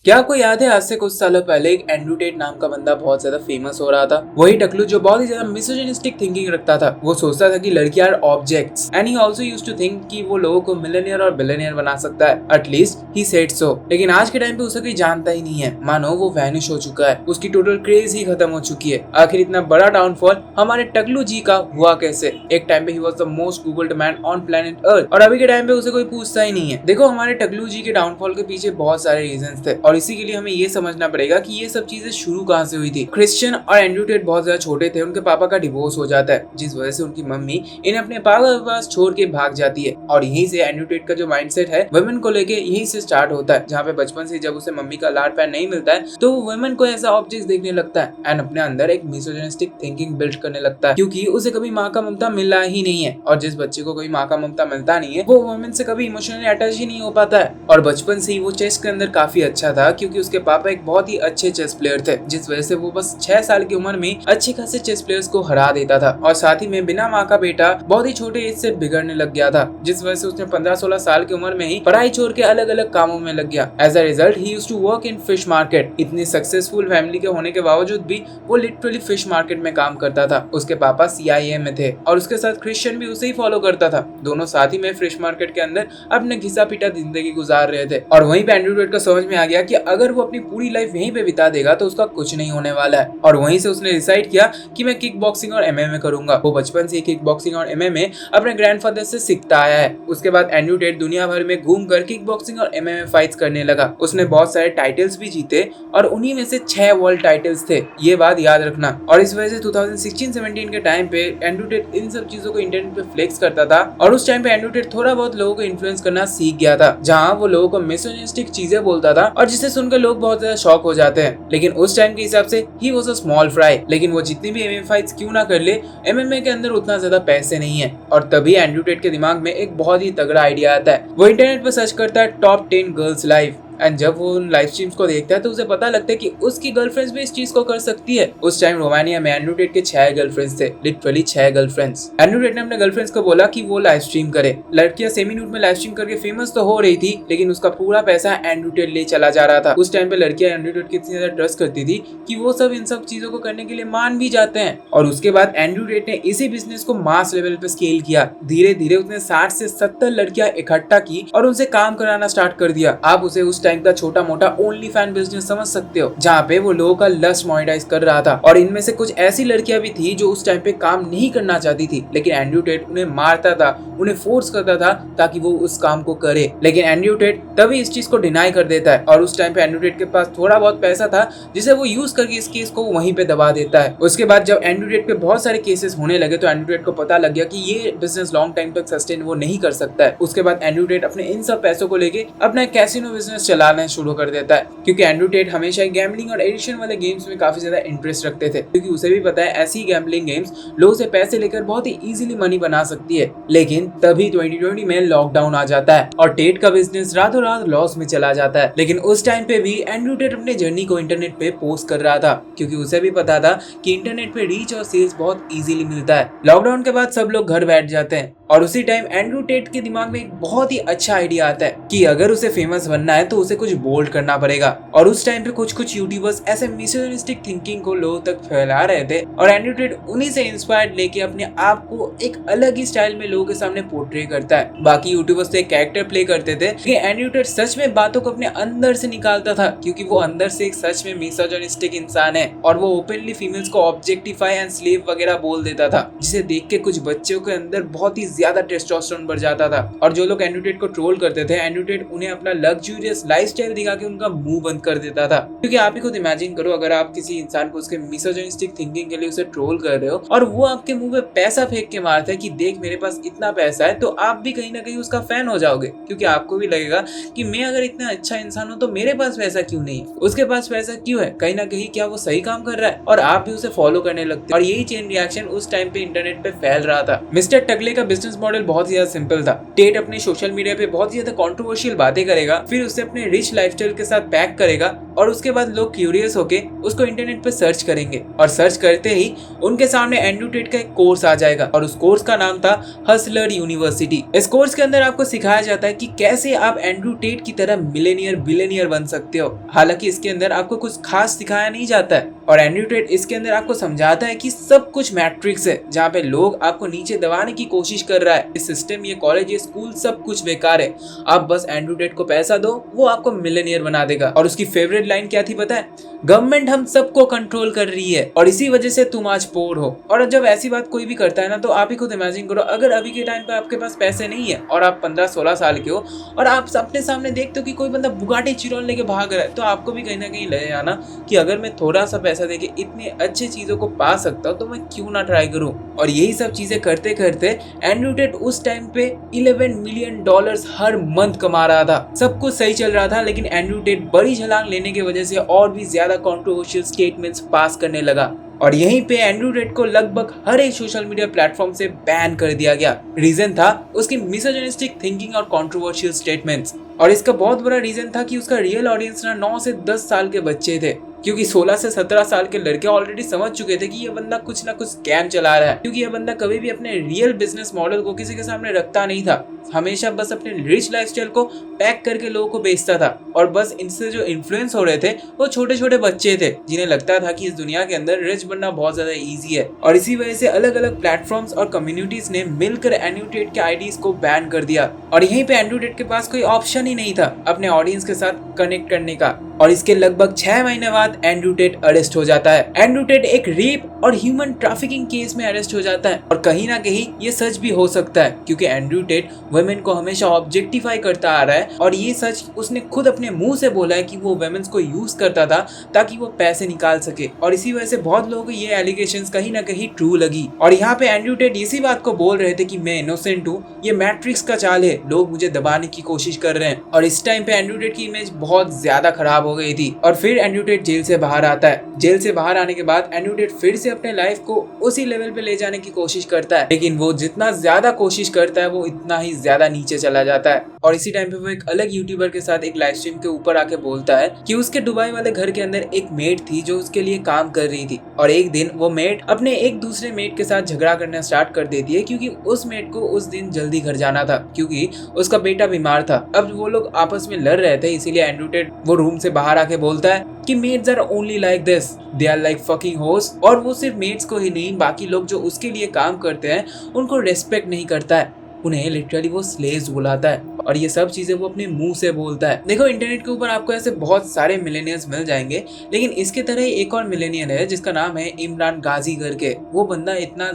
क्या आपको याद है आज से कुछ सालों पहले एक एंड्रू टेट नाम का बंदा बहुत ज्यादा फेमस हो रहा था। वही टकलू जो बहुत ही ज्यादा मिसोजिनिस्टिक थिंकिंग रखता था। वो सोचता था कि लड़कियां are objects and he also used to think कि वो लोगों को मिलियनियर और बिलियनियर बना सकता है। At least he said so. लेकिन आज के टाइम पे उसे कोई जानता ही नहीं है, मानो वो वैनिश हो चुका है। उसकी टोटल क्रेज ही खत्म हो चुकी है। आखिर इतना बड़ा डाउनफॉल हमारे टकलू जी का हुआ कैसे? एक टाइम पे he was the most googled man on planet earth और अभी के टाइम पे उसे कोई पूछता ही नहीं है। देखो, हमारे टकलू जी के डाउनफॉल के पीछे बहुत सारे रीजंस थे और इसी के लिए हमें ये समझना पड़ेगा कि ये सब चीजें शुरू कहां से हुई थी। क्रिश्चियन और एंड्रू टेट बहुत ज्यादा छोटे थे। उनके पापा का डिवोर्स हो जाता है, जिस वजह से उनकी मम्मी इन्हें अपने पापा के पास छोड़ के भाग जाती है। और यहीं से एंड्रू टेट का जो माइंडसेट है वुमेन को लेके यहीं से स्टार्ट होता है, जहाँ पे बचपन से जब उसे मम्मी का लाड प्यार नहीं मिलता है तो वो वुमेन को ऐसा ऑब्जेक्ट देखने लगता है एंड अपने अंदर एक मिसोजिनिस्टिक थिंकिंग बिल्ड करने लगता है, क्योंकि उसे कभी माँ का ममता मिला ही नहीं है। और जिस बच्चे को कोई माँ का ममता मिलता नहीं है वो वुमेन से कभी इमोशनली अटैच ही नहीं हो पाता है। और बचपन से ही वो चेस के अंदर काफी अच्छा था, क्योंकि उसके पापा एक बहुत ही अच्छे चेस प्लेयर थे, जिस वजह से वो बस 6 साल की उम्र में अच्छे खासे चेस प्लेयर्स को हरा देता था। और साथ ही में बिना माँ का बेटा बहुत ही छोटे एज से बिगड़ने लग गया था, जिस वजह से उसने 15-16 साल की उम्र में ही पढ़ाई छोड़ के अलग अलग कामों में लग गया। As a result he used to work in fish market. इतनी सक्सेसफुल फैमिली के होने के बावजूद भी वो लिटरली फिश मार्केट में काम करता था। उसके पापा CIA में थे और उसके साथ क्रिश्चियन भी उसे ही फॉलो करता था। दोनों साथ ही में फिश मार्केट के अंदर अपने घिसा पिटा जिंदगी गुजार रहे थे। और वहीं पे एंड्रू टेट को समझ में आ गया कि अगर वो अपनी पूरी लाइफ यहीं पे बिता देगा तो उसका कुछ नहीं होने वाला है। और वहीं से उसने डिसाइड किया कि मैं किक बॉक्सिंग और MMA करूंगा। वो बचपन से किक बॉक्सिंग और MMA अपने ग्रैंडफादर से सीखता आया है। उसके बाद एंड्रू टेट दुनिया भर में घूमकर किक बॉक्सिंग और MMA फाइट्स करने लगा। उसने बहुत सारे टाइटल्स भी जीते और उन्हीं में से 6 वर्ल्ड टाइटल्स थे, ये बात याद रखना। और इस वजह से 2016-17 के टाइम पे एंड्रू टेट इन सब चीजों को इंटरनेट पे फ्लेक्स करता था। और उस टाइम पे एंड्रू टेट थोड़ा बहुत लोगों को इन्फ्लुएंस करना सीख गया था, जहाँ वो लोगों को मिसोजिनिस्टिक चीजें बोलता था और जिसे सुनकर लोग बहुत ज्यादा शॉक हो जाते हैं। लेकिन उस टाइम के हिसाब से he was a small fry. लेकिन वो जितनी भी MMA फाइट्स क्यों ना कर ले, MMA के अंदर उतना ज्यादा पैसे नहीं है। और तभी एंड्रू टेट के दिमाग में एक बहुत ही तगड़ा आइडिया आता है। वो इंटरनेट पर सर्च करता है टॉप 10 गर्ल्स लाइफ एंड जब वो उन लाइव स्ट्रीम्स को देखता है तो उसे पता लगता है कि उसकी गर्लफ्रेंड्स भी इस चीज को कर सकती है। उस टाइम रोमानिया में एंड्रू टेट के 6 गर्लफ्रेंड्स थे, लिटरली 6 गर्लफ्रेंड्स। एंड्रू टेट ने अपने गर्लफ्रेंड्स को बोला कि वो लाइव स्ट्रीम करे। लड़कियां सेमी न्यूड में लाइव स्ट्रीम करके फेमस तो हो रही थी, लेकिन उसका पूरा पैसा एंड्रू टेट ले चला जा रहा था। उस टाइम पे लड़कियां एंड्रू टेट की इतनी ज्यादा ट्रस्ट करती थी कि वो सब इन सब चीजों को करने के लिए मान भी जाते हैं। और उसके बाद एंड्रू टेट ने इसी बिजनेस को मास लेवल पे स्केल किया। धीरे धीरे उसने 60 से 70 लड़कियां इकट्ठा की और उनसे काम कराना स्टार्ट कर दिया। आप उसे उस टाइम का छोटा मोटा ओनली फैन बिजनेस समझ सकते हो, जहाँ पे वो लोगों का लस्ट मोनेटाइज कर रहा था। और इनमें से कुछ ऐसी लड़कियां भी थी जो उस टाइम पे काम नहीं करना चाहती थी, लेकिन एंड्रू टेट उन्हें मारता था, उन्हें फोर्स करता था ताकि वो उस काम को करे। लेकिन एंड्रू टेट तभी इस चीज को डिनाई कर देता है। और उस टाइम पे एंड्रू टेट के पास थोड़ा बहुत पैसा था जिसे वो यूज करके इस केस को वहीं पे दबा देता है। उसके बाद जब एंड्रू टेट पे बहुत सारे केसेस होने लगे तो एंड्रू टेट को पता लग गया कि ये बिजनेस लॉन्ग टाइम तक सस्टेन वो नहीं कर सकता है। उसके बाद एंड्रू टेट अपने इन सब पैसों को लेके अपना कैसीनो बिजनेस चलाना शुरू कर देता है, क्योंकि एंड्रू टेट हमेशा गैम्बलिंग और एडिक्शन वाले गेम्स में काफी ज्यादा इंटरेस्ट रखते थे, क्योंकि उसे भी पता है ऐसी गैम्बलिंग गेम्स लोगों से पैसे लेकर बहुत ही इजीली मनी बना सकती है। लेकिन तभी 2020 में लॉकडाउन आ जाता है और टेट का बिजनेस रातों रात लॉस में चला जाता है। लेकिन उस टाइम पे भी एंड्रू टेट अपने जर्नी को इंटरनेट पे पोस्ट कर रहा था, क्योंकि उसे भी पता था कि इंटरनेट पे रीच और सेल्स बहुत इजीली मिलता है। लॉकडाउन के बाद सब लोग घर बैठ जाते हैं और उसी टाइम एंड्रू टेट के दिमाग में एक बहुत ही अच्छा आइडिया आता है कि अगर उसे फेमस बनना है तो उसे कुछ बोल्ड करना पड़ेगा। और उस टाइम पे कुछ यूट्यूबर्स ऐसे मिसोजिनिस्टिक थिंकिंग को लोगों तक फैला रहे थे और एंड्रू टेट उन्हीं से इंस्पायर्ड लेके अपने आप को एक अलग ही स्टाइल में लोगों के सामने पोर्ट्रे करता है। बाकी यूट्यूबर्स तो एक कैरेक्टर प्ले करते थे, लेकिन एंड्रू टेट सच में बातों को अपने अंदर से निकालता था, क्योंकि वो अंदर से एक सच में मिसोजिनिस्टिक इंसान है और वो ओपनली फीमेल्स को ऑब्जेक्टिफाई एंड स्लेव वगैरह बोल देता था, जिसे देख के कुछ बच्चों के अंदर बहुत ही ज्यादा टेस्टोस्टेरोन बढ़ जाता था। और जो लोग एंड्रू टेट को ट्रोल करते थे, एंड्रू टेट उन्हें अपना लग्जूरियस लाइफस्टाइल दिखा के उनका मुंह बंद कर देता था। क्योंकि आप ही खुद इमेजिन करो, अगर आप किसी इंसान को उसके मिसोजिनिस्टिक थिंकिंग के लिए उसे ट्रोल कर रहे हो और वो आपके मुंह पे पैसा फेंक के मारता है कि देख मेरे पास इतना पैसा है, तो आप भी कहीं ना कहीं उसका फैन हो जाओगे, क्योंकि आपको भी लगेगा कि मैं अगर इतना अच्छा इंसान हूं तो मेरे पास पैसा क्यों नहीं है, उसके पास पैसा क्यों है, कहीं ना कहीं क्या वो सही काम कर रहा है, और आप भी उसे फॉलो करने लगते। और यही चेन रिएक्शन उस टाइम पे इंटरनेट पे फैल रहा था। मिस्टर टकले का बिजनेस मॉडल बहुत ही ज्यादा सिंपल था। टेट अपने सोशल मीडिया पे बहुत ही ज्यादा कंट्रोवर्शियल बातें करेगा, फिर उसे अपने रिच लाइफस्टाइल के साथ पैक करेगा और उसके बाद लोग क्यूरियस होके उसको इंटरनेट पे सर्च करेंगे और सर्च करते ही उनके सामने एंड्रयू टेट का एक कोर्स आ जाएगा और उस कोर्स का नाम था हसलर यूनिवर्सिटी। इस कोर्स के अंदर आपको सिखाया जाता है कि कैसे आप एंड्रयू टेट की तरह मिलेनियर बिलेनियर बन सकते हो। हालांकि इसके अंदर आपको कुछ खास सिखाया नहीं जाता है और एंड्रयू टेट इसके अंदर आपको समझाता है कि सब कुछ मैट्रिक्स है, जहाँ पे लोग आपको नीचे दबाने की कोशिश कर रहा है। ये सिस्टम, ये कॉलेज, ये स्कूल सब कुछ बेकार है। आप बस एंड्रयू टेट को पैसा दो, वो आपको मिलेनियर बना देगा। और उसकी फेवरेट लाइन क्या थी पता है? गवर्नमेंट हम सबको कंट्रोल कर रही है और इसी वजह से तुम आज पोर हो। और जब ऐसी बात कोई भी करता है ना, तो आप ही खुद इमेजिन करो, अगर अभी के टाइम पे आपके पास पैसे नहीं है और आप 15-16 साल के हो और आप अपने सामने देखते हो कि कोई बंदा बुगाटी चिरोन लेके भाग रहा है, तो आपको भी कहीं ना कहीं लगे आना कि अगर मैं थोड़ा सा पैसा देके इतनी अच्छी चीजों को पा सकता हूँ तो मैं क्यों ना ट्राई करूँ। और यही सब चीजें करते करते एंड्रयू टेट उस टाइम पे $11 मिलियन हर मंथ कमा रहा था। सब कुछ सही चल रहा था, लेकिन एंड्रयू टेट बड़ी छलांग लेने की वजह से और भी ज्यादा कंट्रोवर्शियल स्टेटमेंट्स पास करने लगा और यहीं पे एंड्रयू टेट को लगभग हर एक सोशल मीडिया प्लेटफॉर्म से बैन कर दिया गया। रीजन था उसकी मिसोजिनिस्टिक थिंकिंग और कंट्रोवर्शियल स्टेटमेंट्स। और इसका बहुत बड़ा रीजन था कि उसका रियल ऑडियंस ना 9 से 10 साल के बच्चे थे, क्योंकि 16 से 17 साल के लड़के ऑलरेडी समझ चुके थे कि ये बंदा कुछ ना कुछ स्कैम चला रहा है, क्योंकि ये बंदा कभी भी अपने रियल बिजनेस मॉडल को किसी के सामने रखता नहीं था। हमेशा बस अपने रिच लाइफस्टाइल को पैक करके लोगों को बेचता था और बस इनसे जो इन्फ्लुएंस हो रहे थे वो छोटे छोटे बच्चे थे, जिन्हें लगता था कि इस दुनिया के अंदर रिच बनना बहुत ज्यादा इजी है। और इसी वजह से अलग अलग प्लेटफॉर्म्स और कम्युनिटीज ने मिलकर एंड्रयू टेट के आईडीज को बैन कर दिया और यहीं पे एंड्रयू टेट के पास कोई ऑप्शन ही नहीं था अपने ऑडियंस के साथ कनेक्ट करने का। और इसके लगभग 6 महीने बाद एंड्रयू टेट अरेस्ट हो जाता है। एंड्रयू टेट एक रेप और ह्यूमन ट्रैफिकिंग केस में अरेस्ट हो जाता है और कहीं ना कहीं ये सच भी हो सकता है, क्योंकि एंड्रयू टेट वुमेन को हमेशा ऑब्जेक्टिफाई करता आ रहा है और ये सच उसने खुद अपने मुंह से बोला है कि वो वुमेन्स को यूज करता था ताकि वो पैसे निकाल सके। और इसी वजह से बहुत लोगों को ये एलिगेशंस कहीं ना कहीं ट्रू लगी और यहाँ पे एंड्रयू टेट इसी बात को बोल रहे थे कि मैं इनोसेंट हूँ, ये मैट्रिक्स का चाल है, लोग मुझे दबाने की कोशिश कर रहे हैं। और इस टाइम पे एंड्रयू टेट की इमेज बहुत ज्यादा खराब हो गई थी और फिर एंड्रयू टेट जेल से बाहर आता है। जेल से बाहर आने के बाद एंड्रयू टेट फिर से अपने लाइफ को उसी लेवल पे ले जाने की कोशिश करता है, लेकिन वो जितना ज्यादा कोशिश करता है वो इतना ही ज्यादा नीचे चला जाता है। और इसी टाइम पे वो एक अलग यूट्यूबर के साथ एक लाइव स्ट्रीम के ऊपर आके बोलता है कि उसके दुबई वाले घर के अंदर एक मेड थी जो उसके लिए काम कर रही थी और एक दिन वो मेड अपने एक दूसरे मेड के साथ झगड़ा करना स्टार्ट कर देती है, क्योंकि उस मेड को उस दिन जल्दी घर जाना था क्योंकि उसका बेटा बीमार था। अब वो लोग आपस में लड़ रहे थे, इसीलिए एंड्रयू टेट वो रूम से बाहर आके बोलता है कि maids are only like this, they are like fucking host. और वो सिर्फ मेड्स को ही नहीं, बाकी लोग जो उसके लिए काम करते हैं उनको रेस्पेक्ट नहीं करता है, उन्हें लिटरली वो स्लेव्स बुलाता है और ये सब चीजें वो अपने मुंह से बोलता है। देखो इंटरनेट के ऊपर आपको ऐसे बहुत सारे मिलेनियर्स मिल जाएंगे, लेकिन इसके तरह ही एक और मिलेनियर है जिसका नाम है इमरान गाजी करके। वो बंदा इतना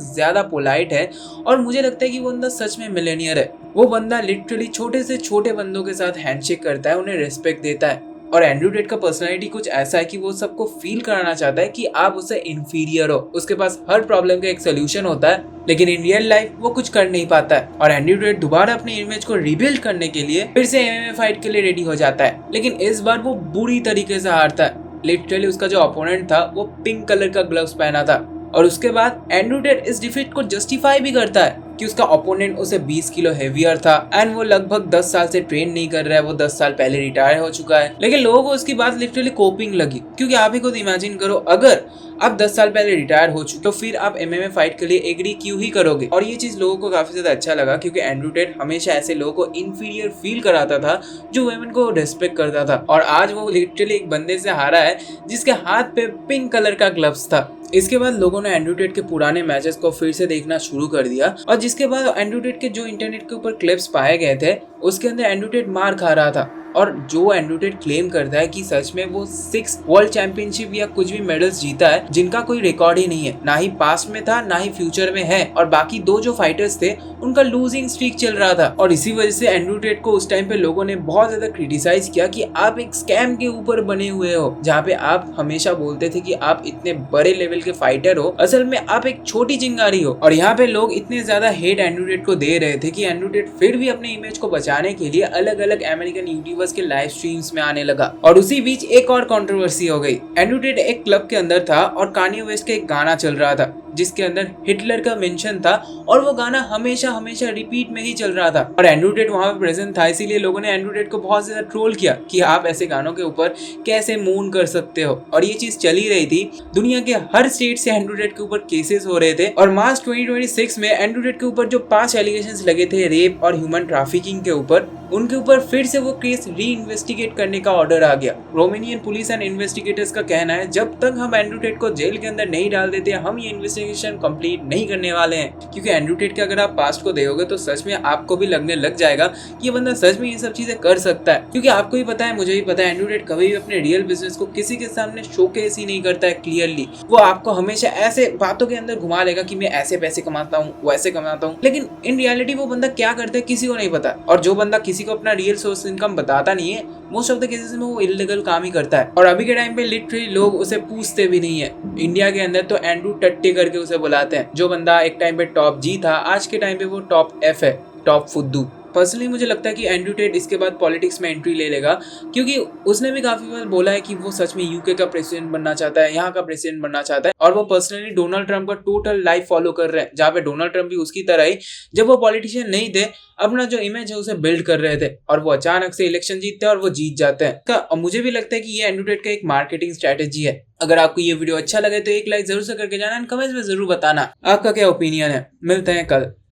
ज्यादा पोलाइट है और मुझे लगता है कि वो बंदा सच में मिलेनियर है। वो बंदा लिटरली छोटे से छोटे बंदों के साथ हैंडशेक करता है, उन्हें रिस्पेक्ट देता है। और एंड्रयू टेट का पर्सनालिटी कुछ ऐसा है कि वो सबको फील कराना चाहता है कि आप उससे इंफीरियर हो। उसके पास हर प्रॉब्लम का एक सोल्यूशन होता है, लेकिन इन रियल लाइफ वो कुछ कर नहीं पाता है। और एंड्रयू टेट दोबारा अपनी इमेज को रिबिल्ड करने के लिए फिर से एमएमए फाइट के लिए रेडी हो जाता है, लेकिन इस बार वो बुरी तरीके से हारता है। लिटरली उसका जो अपोनेंट था वो पिंक कलर का ग्लव्स पहना था और उसके बाद एंड्रयू टेट इस डिफीट को जस्टिफाई भी करता है कि उसका ओपोनेंट उसे 20 किलो हेवियर था एंड वो लगभग 10 साल से ट्रेन नहीं कर रहा है, वो 10 साल पहले रिटायर हो चुका है। लेकिन लोगों को उसकी बात लिटरली कोपिंग लगी, क्योंकि आप ही खुद इमेजिन करो, अगर आप 10 साल पहले रिटायर हो चुके तो फिर आप एमएमए फाइट के लिए एग्री क्यों ही करोगे। और ये चीज लोगों को काफी ज्यादा अच्छा लगा, क्योंकि एंड्रयू टेट हमेशा ऐसे लोगों को इंफीरियर फील कराता था जो वुमेन को रेस्पेक्ट करता था, और आज वो लिटरली एक बंदे से हारा है जिसके हाथ पे पिंक कलर का ग्लव्स था। इसके बाद लोगों ने एंड्रयू टेट के पुराने मैचेस को फिर से देखना शुरू कर दिया और जिसके बाद एंड्रयू टेट के जो इंटरनेट के ऊपर क्लिप्स पाए गए थे उसके अंदर एंड्रयू टेट मार खा रहा था। और जो एंड्रयू टेट क्लेम करता है कि सच में वो 6 वर्ल्ड चैंपियनशिप या कुछ भी मेडल्स जीता है जिनका कोई रिकॉर्ड ही नहीं है, ना ही पास्ट में था ना ही फ्यूचर में है। और बाकी दो जो फाइटर्स थे उनका लूजिंग स्ट्रीक चल रहा था। और इसी वजह से एंड्रयू टेट को उस टाइम पे लोगों ने बहुत ज्यादा क्रिटिसाइज किया कि आप एक स्कैम के ऊपर बने हुए हो, जहाँ पे आप हमेशा बोलते थे कि आप इतने बड़े लेवल के फाइटर हो, असल में आप एक छोटी चिंगारी हो। और यहाँ पे लोग इतने ज्यादा हेट एंड्रयू टेट को दे रहे थे कि एंड्रयू टेट फिर भी अपने इमेज को बचाने के लिए अलग अलग अमेरिकन यूट्यूबर्स के लाइव स्ट्रीम्स में आने लगा। और उसी बीच एक और कंट्रोवर्सी हो गई। एंड्रयू टेट एक क्लब के अंदर था और कान्ये वेस्ट का एक गाना चल रहा था जिसके अंदर हिटलर का मेंशन था और वो गाना हमेशा हमेशा रिपीट में ही चल रहा था और एंड्रू टेट वहां पे प्रेजेंट था। इसीलिए लोगों ने एंड्रू टेट को बहुत ज्यादा ट्रोल किया कि आप ऐसे गानों के ऊपर कैसे मून कर सकते हो, और ये चीज चली रही थी। दुनिया के हर स्टेट से एंड्रू टेट के ऊपर केसेस हो रहे थे और मार्च 2026 में एंड्रू टेट के ऊपर जो 5 एलिगेशंस लगे थे रेप और ह्यूमन ट्रैफिकिंग के ऊपर, उनके ऊपर फिर से वो केस री इन्वेस्टिगेट करने का ऑर्डर आ गया। रोमानियन पुलिस एंड इन्वेस्टिगेटर्स का कहना है जब तक हम एंड्रू टेट को जेल के अंदर नहीं डाल देते हम ये इन्वेस्टिगेशन कंप्लीट नहीं करने वाले हैं, क्योंकि एंड्रू टेट के अगर आप पास्ट को देखोगे तो सच में आपको भी लगने लग जाएगा कि ये बंदा सच में ये सब चीजें कर सकता है। क्योंकि आपको भी पता है, मुझे भी पता है, एंड्रू टेट कभी भी अपने रियल बिजनेस को किसी के सामने शोकेस ही नहीं करता है क्लियरली। वो आपको हमेशा ऐसे बातों के अंदर घुमा लेगा कि मैं ऐसे पैसे कमाता हूँ, वैसे कमाता हूँ, लेकिन इन रियलिटी वो बंदा क्या करता है किसी को नहीं पता। और जो बंदा किसी को अपना रियल सोर्स इनकम बताता नहीं है, मोस्ट ऑफ द केसेस में वो इलीगल काम ही करता है। और अभी के टाइम पे लिटरली लोग उसे पूछते भी नहीं है। इंडिया के अंदर तो एंड्रू टट्टी करके उसे बुलाते हैं। जो बंदा एक टाइम पे टॉप जी था, आज के टाइम पे वो टॉप एफ है, टॉप फुद्दू। पर्सनली मुझे लगता है कि एंड्रू टेट इसके बाद पॉलिटिक्स में एंट्री ले लेगा, क्योंकि उसने भी काफी बार बोला है कि वो सच में यूके का प्रेसिडेंट बनना चाहता है, यहाँ का प्रेसिडेंट बनना चाहता है। और वो पर्सनली डोनाल्ड ट्रंप का टोटल लाइफ फॉलो कर रहे हैं, जहाँ पे डोनाल्ड ट्रंप भी उसकी तरह ही जब वो पॉलिटिशियन नहीं थे अपना जो इमेज है उसे बिल्ड कर रहे थे, और वो अचानक से इलेक्शन जीतते हैं और वो जीत जाते हैं। और मुझे भी लगता है कि ये एंड्रू टेट का एक मार्केटिंग स्ट्रेटेजी है। अगर आपको ये वीडियो अच्छा लगे तो एक लाइक जरूर से करके जाना एंड कमेंट्स में जरूर बताना आपका क्या ओपिनियन है। मिलते हैं कल।